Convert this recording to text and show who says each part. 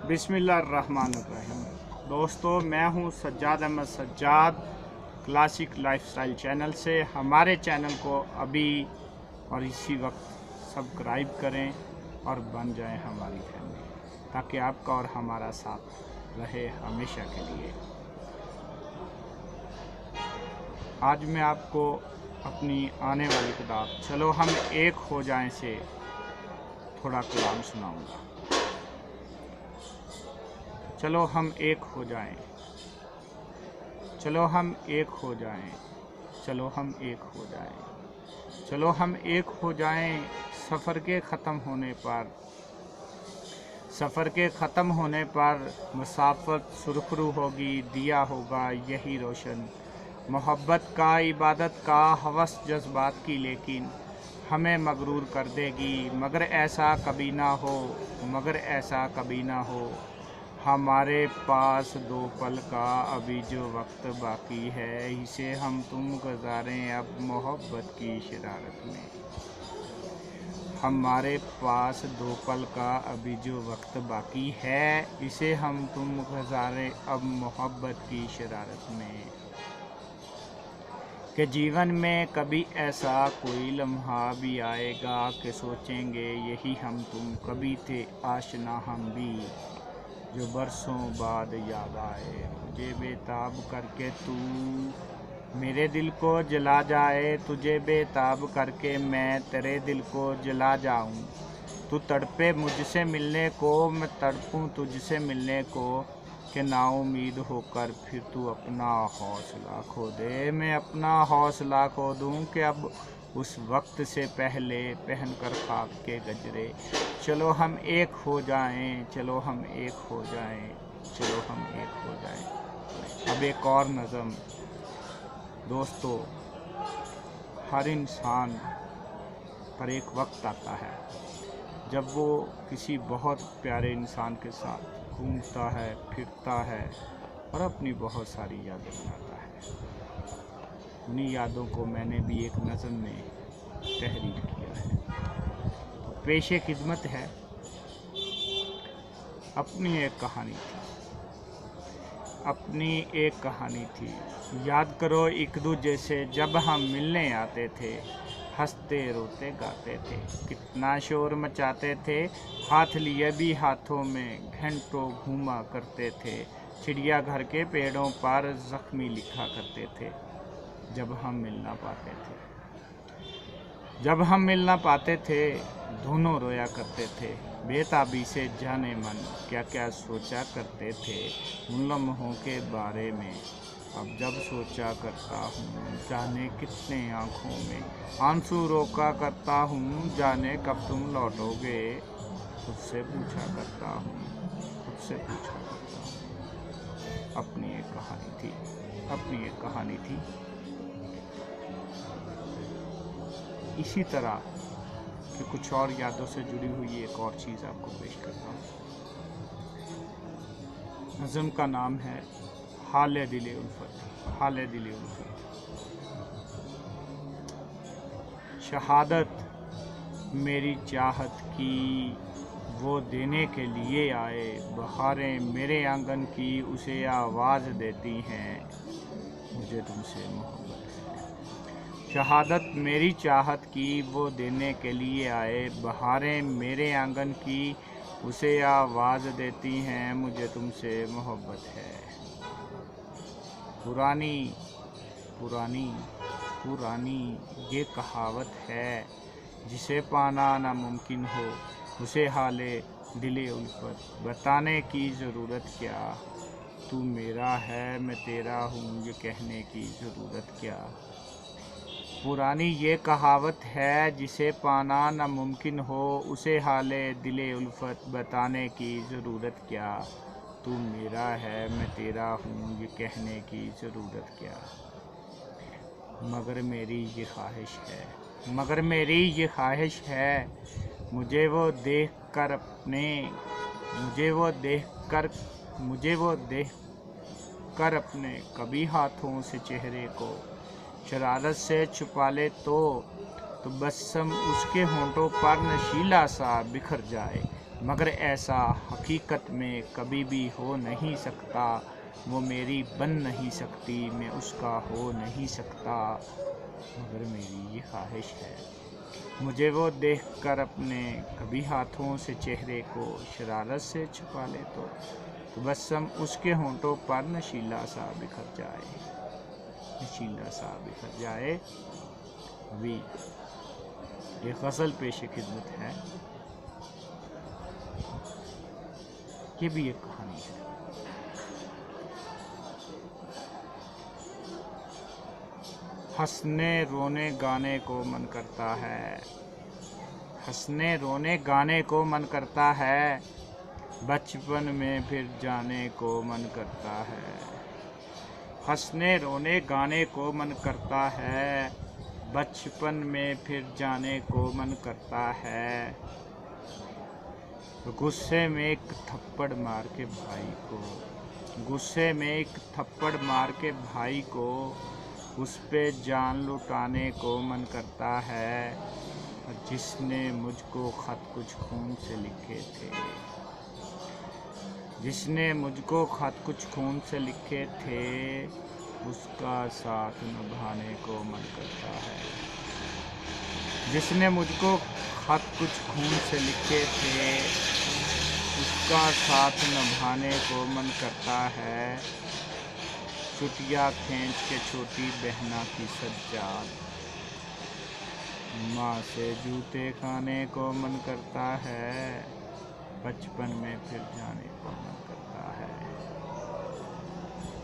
Speaker 1: बिस्मिल्लाहिर्रहमानिर्रहीम। दोस्तों, मैं हूं Sajjad Ahmad Sajjad, classic lifestyle channel से। हमारे चैनल को अभी और इसी वक्त सब्सक्राइब करें और बन जाएं हमारी फैमिली, ताकि आपका और हमारा साथ रहे हमेशा के लिए। आज मैं आपको अपनी आने वाली किताब चलो हम एक हो जाएं से थोड़ा कलाम सुनाऊंगा। चलो हम एक हो जाएं, चलो हम एक हो जाएं, चलो हम एक हो जाएं, चलो हम एक हो जाएं। सफ़र के ख़त्म होने पर मुसाफत सुरखरू होगी, दिया होगा यही रोशन। मोहब्बत का, इबादत का, हवस जज्बात की, लेकिन हमें मगरूर कर देगी। मगर ऐसा कभी ना हो, मगर ऐसा कभी ना हो। हमारे पास दो पल का अभी जो वक्त बाकी है, इसे हम तुम गुजारें अब मोहब्बत की शरारत में। हमारे पास दो पल का अभी जो वक्त बाकी है, इसे हम तुम गुजारें अब मोहब्बत की शरारत में। कि जीवन में कभी ऐसा कोई लम्हा भी आएगा कि सोचेंगे यही हम तुम कभी थे आशना हम भी, जो बरसों बाद याद आए। तुझे बेताब करके तू मेरे दिल को जला जाए, तुझे बेताब करके मैं तेरे दिल को जला जाऊं। तू तड़पे मुझसे मिलने को, मैं तड़पूं तुझसे मिलने को। कि नाउम्मीद होकर फिर तू अपना हौसला खो दे, मैं अपना हौसला खो दूं। कि अब उस वक्त से पहले पहनकर खाक के गजरे, चलो हम एक हो जाएं, चलो हम एक हो जाएं, चलो हम एक हो जाएं। अब एक और नज़म। दोस्तों, हर इंसान पर एक वक्त आता है जब वो किसी बहुत प्यारे इंसान के साथ घूमता है, फिरता है और अपनी बहुत सारी यादें बनाता है। उन्हीं यादों को मैंने भी एक नज़म में तहरीर किया है। तो पेशे खिदमत है। अपनी एक कहानी थी, अपनी एक कहानी थी। याद करो एक दूजे से जब हम मिलने आते थे, हंसते रोते गाते थे, कितना शोर मचाते थे। हाथ लिए भी हाथों में घंटों घूमा करते थे। चिड़िया घर के पेड़ों पर जख्मी लिखा करते थे। जब हम मिलना पाते थे, जब हम मिलना पाते थे, दोनों रोया करते थे। बेताबी से जाने मन क्या क्या सोचा करते थे उन लम्हों के बारे में। अब जब सोचा करता हूँ, जाने कितने आँखों में आंसू रोका करता हूँ। जाने कब तुम लौटोगे, खुद से पूछा करता हूँ, खुद से पूछा करता हूँ। अपनी एक कहानी थी, अपनी एक कहानी थी। इसी तरह कि कुछ और यादों से जुड़ी हुई एक और चीज़ आपको पेश करता हूँ। नज़म का नाम है हाले दिले उल्फत। हाले दिले उल्फत। शहादत मेरी चाहत की वो देने के लिए आए, बहारें मेरे आंगन की उसे आवाज़ देती हैं, मुझे तुमसे मोहब्बत है। शहादत मेरी चाहत की वो देने के लिए आए, बहारें मेरे आंगन की उसे आवाज़ देती हैं, मुझे तुमसे मोहब्बत है। पुरानी पुरानी पुरानी ये कहावत है, जिसे पाना नामुमकिन हो उसे हाले दिले उल्फत बताने की ज़रूरत क्या। तू मेरा है मैं तेरा हूँ ये कहने की ज़रूरत क्या। पुरानी ये कहावत है, जिसे पाना नामुमकिन हो उसे हाले दिले उल्फत बताने की ज़रूरत क्या। तू मेरा है मैं तेरा हूँ ये कहने की ज़रूरत क्या। मगर मेरी ये ख्वाहिश है, मगर मेरी ये ख्वाहिश है, मुझे वो देख कर अपने, मुझे वो देख कर अपने कभी हाथों से चेहरे को शरारत से छुपा ले तो बस्सम उसके होंठों पर नशीला सा बिखर जाए। مگر ایسا حقیقت میں کبھی بھی ہو نہیں سکتا، وہ میری بن نہیں سکتی، میں اس کا ہو نہیں سکتا، مگر میری یہ خواہش ہے مجھے وہ دیکھ کر اپنے کبھی ہاتھوں سے چہرے کو شرارت سے چھپا لے تو تبسم اس کے ہونٹوں پر نشیلا سا بکھر جائے، نشیلا سا بکھر جائے۔ ابھی ایک غزل پیش خدمت ہے، یہ بھی ایک کہانی ہے۔ ہنسنے رونے گانے کو من کرتا ہے، ہنسنے رونے گانے کو من کرتا ہے، بچپن میں پھر جانے کو من کرتا ہے، ہنسنے رونے گانے کو من کرتا ہے، بچپن میں پھر جانے کو من کرتا ہے، غصے میں ایک تھپڑ مار کے بھائی کو، غصے میں ایک تھپڑ مار کے بھائی کو، اس پہ جان لٹانے کو من کرتا ہے، جس نے مجھ کو خط کچھ خون سے لکھے تھے، جس نے مجھ کو خط کچھ خون سے لکھے تھے، اس کا ساتھ نبھانے کو من کرتا ہے، جس نے مجھ کو خط کچھ خون سے لکھے تھے، اس کا ساتھ نبھانے کو من کرتا ہے، چٹیا کھینچ کے چھوٹی بہنا کی سجاد، ماں سے جوتے کھانے کو من کرتا ہے، بچپن میں پھر جانے کو من